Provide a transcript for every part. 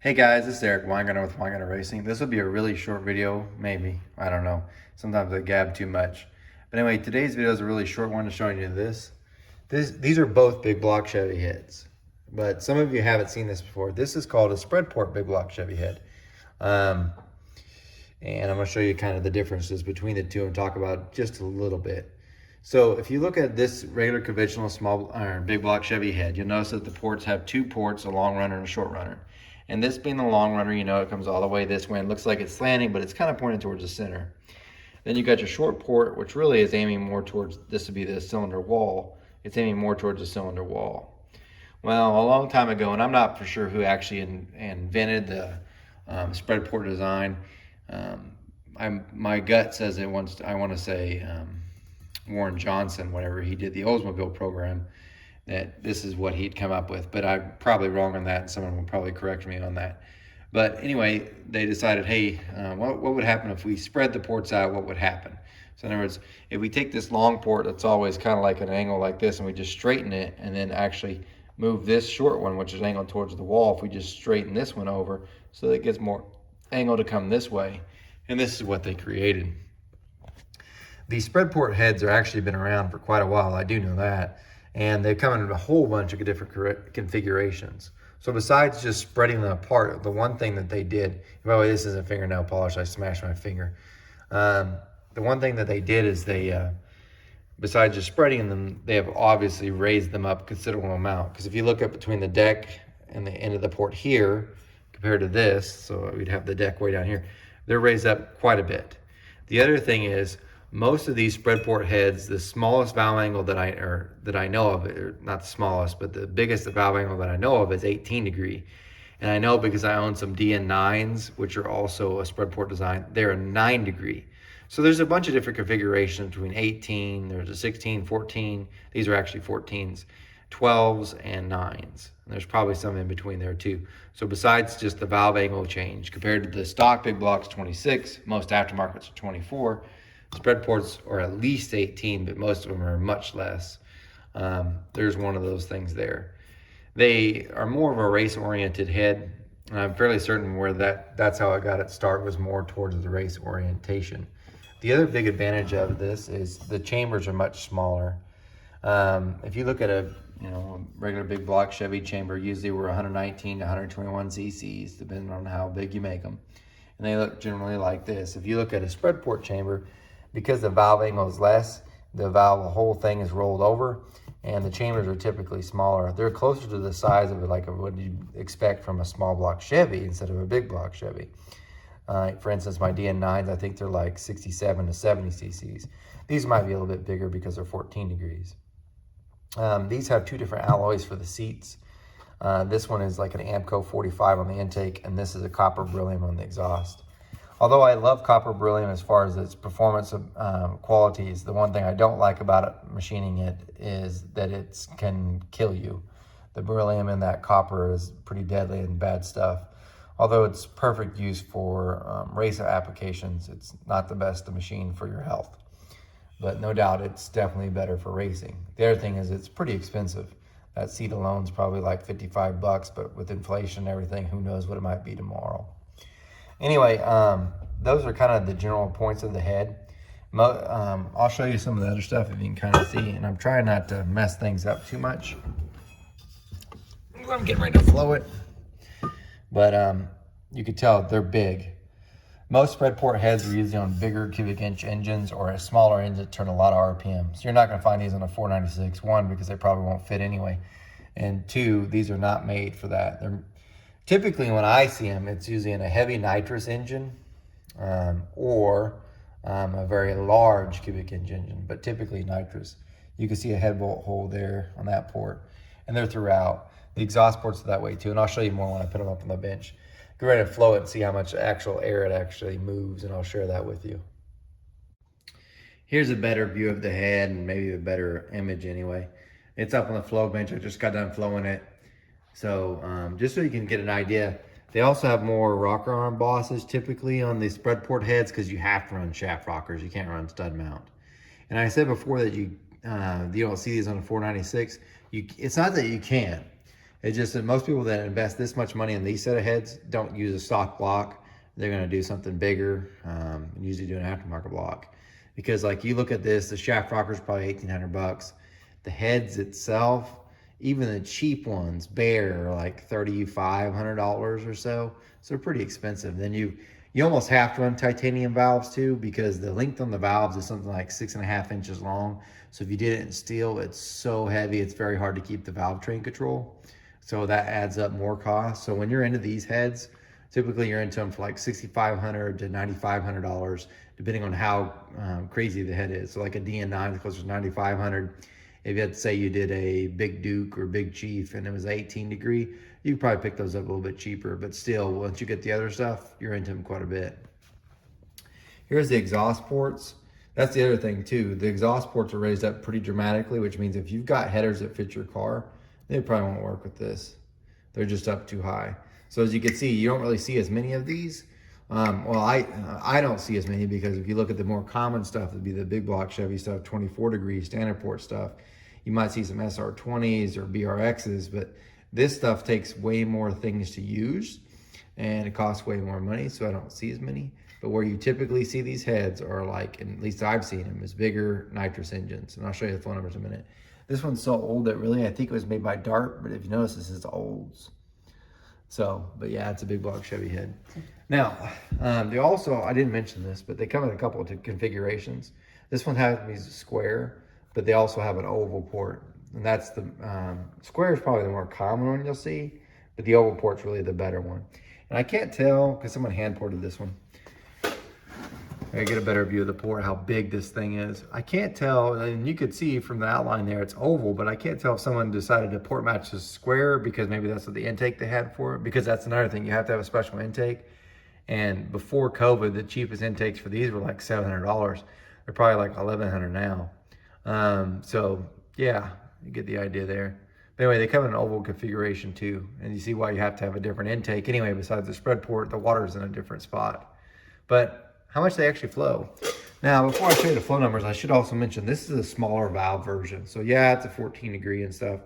Hey guys, this is Eric Weingartner with Weingartner Racing. This will be a really short video, maybe. I don't know. Sometimes I gab too much. But anyway, today's video is a really short one showing you this. These are both big block Chevy heads. But some of you haven't seen this before. This is called a spread port big block Chevy head. And I'm going to show you kind of the differences between the two and talk about just a little bit. So if you look at this regular conventional small big block Chevy head, you'll notice that the ports have two ports, a long runner and a short runner. And this being the long runner, you know, it comes all the way this way. It looks like it's slanting, but it's kind of pointed towards the center. Then you got your short port, which really is aiming more towards, this would be the cylinder wall. It's aiming more towards the cylinder wall. Well, a long time ago, and I'm not for sure who actually invented the spread port design. My gut says it wants, I want to say Warren Johnson, whenever he did the Oldsmobile program, that this is what he'd come up with, but I'm probably wrong on that, and someone will probably correct me on that. But anyway, they decided, hey, what would happen if we spread the ports out? What would happen? So in other words, if we take this long port that's always kind of like an angle like this, and we just straighten it, and then actually move this short one, which is angled towards the wall, if we just straighten this one over so that it gets more angle to come this way, and this is what they created. These spread port heads are actually been around for quite a while, I do know that. And they come in a whole bunch of different configurations. So besides just spreading them apart, the one thing that they did, by the way, this isn't fingernail polish, I smashed my finger. The one thing that they did is they, besides just spreading them, they have obviously raised them up a considerable amount. Because if you look up between the deck and the end of the port here, compared to this, so we'd have the deck way down here, they're raised up quite a bit. The other thing is, most of these spread port heads, the smallest valve angle that I know of, or not the smallest, but the biggest valve angle that I know of is 18 degree. And I know because I own some DN9s, which are also a spread port design, they're a 9 degree. So there's a bunch of different configurations between 18, there's a 16, 14, these are actually 14s, 12s and 9s. And there's probably some in between there too. So besides just the valve angle change, compared to the stock big blocks 26, most aftermarkets are 24, spread ports are at least 18, but most of them are much less. There's one of those things there. They are more of a race-oriented head, and I'm fairly certain where that's how it got its start, was more towards the race orientation. The other big advantage of this is the chambers are much smaller. If you look at a regular big block Chevy chamber, usually we're 119 to 121 cc's, depending on how big you make them. And they look generally like this. If you look at a spread port chamber, because the valve angle is less, the whole thing is rolled over, and the chambers are typically smaller. They're closer to the size of it, like what you'd expect from a small block Chevy instead of a big block Chevy. For instance, my DN9s, I think they're like 67 to 70 cc's. These might be a little bit bigger because they're 14 degrees. These have two different alloys for the seats. This one is like an Amco 45 on the intake, and this is a copper beryllium on the exhaust. Although I love copper beryllium as far as its performance qualities, the one thing I don't like about it, machining it, is that it can kill you. The beryllium in that copper is pretty deadly and bad stuff. Although it's perfect use for race applications, it's not the best to machine for your health. But no doubt it's definitely better for racing. The other thing is it's pretty expensive. That seat alone is probably like 55 bucks, but with inflation and everything, who knows what it might be tomorrow. Anyway, those are kind of the general points of the head. I'll show you some of the other stuff if you can kind of see, and I'm trying not to mess things up too much. I'm getting ready to flow it. But you can tell they're big. Most spread port heads are usually on bigger cubic inch engines or a smaller engine that turn a lot of RPM. So you're not going to find these on a 496, one, because they probably won't fit anyway. And two, these are not made for that. Typically, when I see them, it's usually in a heavy nitrous engine or a very large cubic inch engine, but typically nitrous. You can see a head bolt hole there on that port, and they're throughout. The exhaust ports are that way too, and I'll show you more when I put them up on the bench. Get ready to flow it and see how much actual air it actually moves, and I'll share that with you. Here's a better view of the head, and maybe a better image anyway. It's up on the flow bench. I just got done flowing it. So just so you can get an idea, they also have more rocker arm bosses typically on the spread port heads because you have to run shaft rockers. You can't run stud mount. And I said before that you don't see these on a 496. It's not that you can't, It's just that most people that invest this much money in these set of heads don't use a stock block. They're going to do something bigger, and usually do an aftermarket block. Because like you look at this, the shaft rocker is probably 1,800 bucks. The heads itself, even the cheap ones, bare, are like $3,500 or so. So they're pretty expensive. Then you almost have to run titanium valves too, because the length on the valves is something like 6.5 inches long. So if you did it in steel, it's so heavy, it's very hard to keep the valve train control. So that adds up more cost. So when you're into these heads, typically you're into them for like $6,500 to $9,500, depending on how crazy the head is. So like a DN9 is closer to $9,500. If you had to say you did a Big Duke or Big Chief and it was 18 degree, you could probably pick those up a little bit cheaper. But still, once you get the other stuff, you're into them quite a bit. Here's the exhaust ports. That's the other thing too. The exhaust ports are raised up pretty dramatically, which means if you've got headers that fit your car, they probably won't work with this. They're just up too high. So as you can see, you don't really see as many of these. Well, I don't see as many, because if you look at the more common stuff, it'd be the big block Chevy stuff, 24 degree standard port stuff. You might see some SR20s or BRXs, but this stuff takes way more things to use and it costs way more money, so I don't see as many. But where you typically see these heads are like, and at least I've seen them, is bigger nitrous engines. And I'll show you the phone numbers in a minute. This one's so old that really, I think it was made by Dart, but if you notice, this is olds. So, but yeah, it's a big block Chevy head. Now, they also, I didn't mention this, but they come in a couple of configurations. This one has me square, but they also have an oval port. And that's the, square is probably the more common one you'll see, but the oval port's really the better one. And I can't tell, because someone hand ported this one. I get a better view of the port, how big this thing is. I can't tell, and you could see from the outline there, it's oval, but I can't tell if someone decided to port match the square because maybe that's what the intake they had for it, because that's another thing, you have to have a special intake. And before COVID, the cheapest intakes for these were like $700. They're probably like $1,100 now. So yeah, you get the idea there. But anyway, they come in an oval configuration too, and you see why you have to have a different intake. Anyway, besides the spread port, the water's in a different spot. But how much they actually flow. Now, before I show you the flow numbers, I should also mention this is a smaller valve version. So yeah, it's a 14 degree and stuff,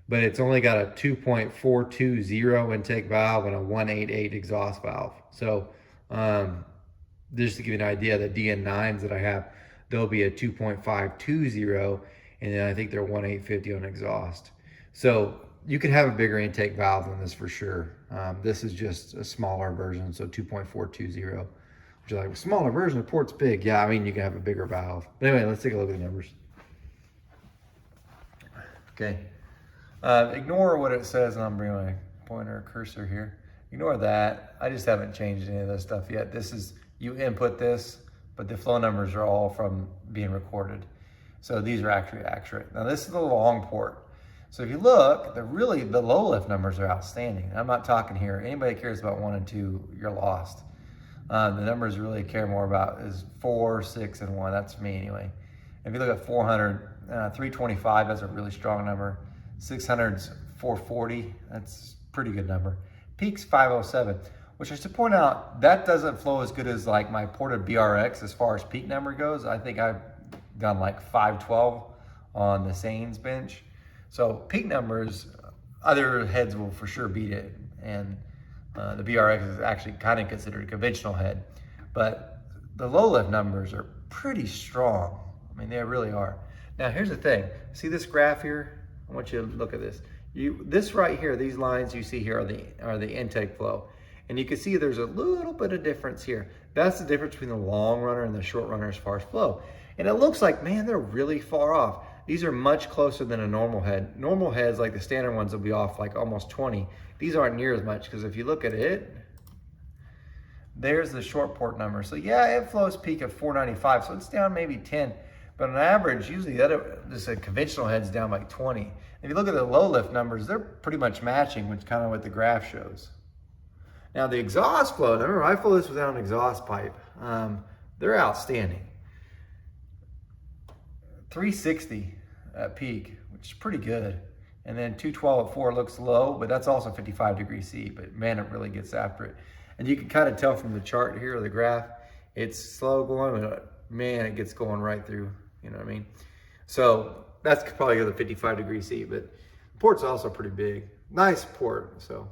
but it's only got a 2.420 intake valve and a 188 exhaust valve. So just to give you an idea, the DN9s that I have, they'll be a 2.520, and then I think they're 1.850 on exhaust. So you could have a bigger intake valve than this for sure. This is just a smaller version, so 2.420. Which is like a smaller version, the port's big. Yeah, I mean, you can have a bigger valve. But anyway, let's take a look at the numbers. Okay. Ignore what it says, and I'm bringing my pointer cursor here. Ignore that. I just haven't changed any of this stuff yet. This is, you input this, but the flow numbers are all from being recorded. So these are actually accurate. Now this is the long port. So if you look, the low lift numbers are outstanding. I'm not talking here. Anybody that cares about 1 and 2, you're lost. The numbers really care more about is 4, 6, and 1. That's me anyway. If you look at 400, 325, that's a really strong number. 600's 440, that's a pretty good number. Peak's 507, which I should point out, that doesn't flow as good as like my ported BRX as far as peak number goes. I think I've done like 512 on the Sains bench. So peak numbers, other heads will for sure beat it. And the BRX is actually kind of considered a conventional head, but the low lift numbers are pretty strong. I mean, they really are. Now, here's the thing. See this graph here? I want you to look at this. This right here, these lines you see here are the intake flow. And you can see there's a little bit of difference here. That's the difference between the long runner and the short runner as far as flow. And it looks like, man, they're really far off. These are much closer than a normal head. Normal heads, like the standard ones, will be off like almost 20. These aren't near as much, because if you look at it, there's the short port number. So yeah, it flows peak at 495, so it's down maybe 10. But on average, usually just a conventional head's down like 20. If you look at the low lift numbers, they're pretty much matching, which kind of what the graph shows. Now the exhaust flow, remember I flow this without an exhaust pipe. They're outstanding. 360 at peak, which is pretty good. And then 212 at 4 looks low, but that's also 55 degrees C, but man, it really gets after it. And you can kind of tell from the chart here, the graph, it's slow going, but man, it gets going right through, you know what I mean? So that's probably the 55 degrees C, but the port's also pretty big. Nice port. So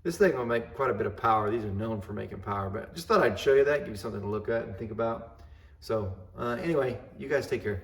this thing will make quite a bit of power. These are known for making power, but just thought I'd show you that, give you something to look at and think about. So anyway, you guys take care.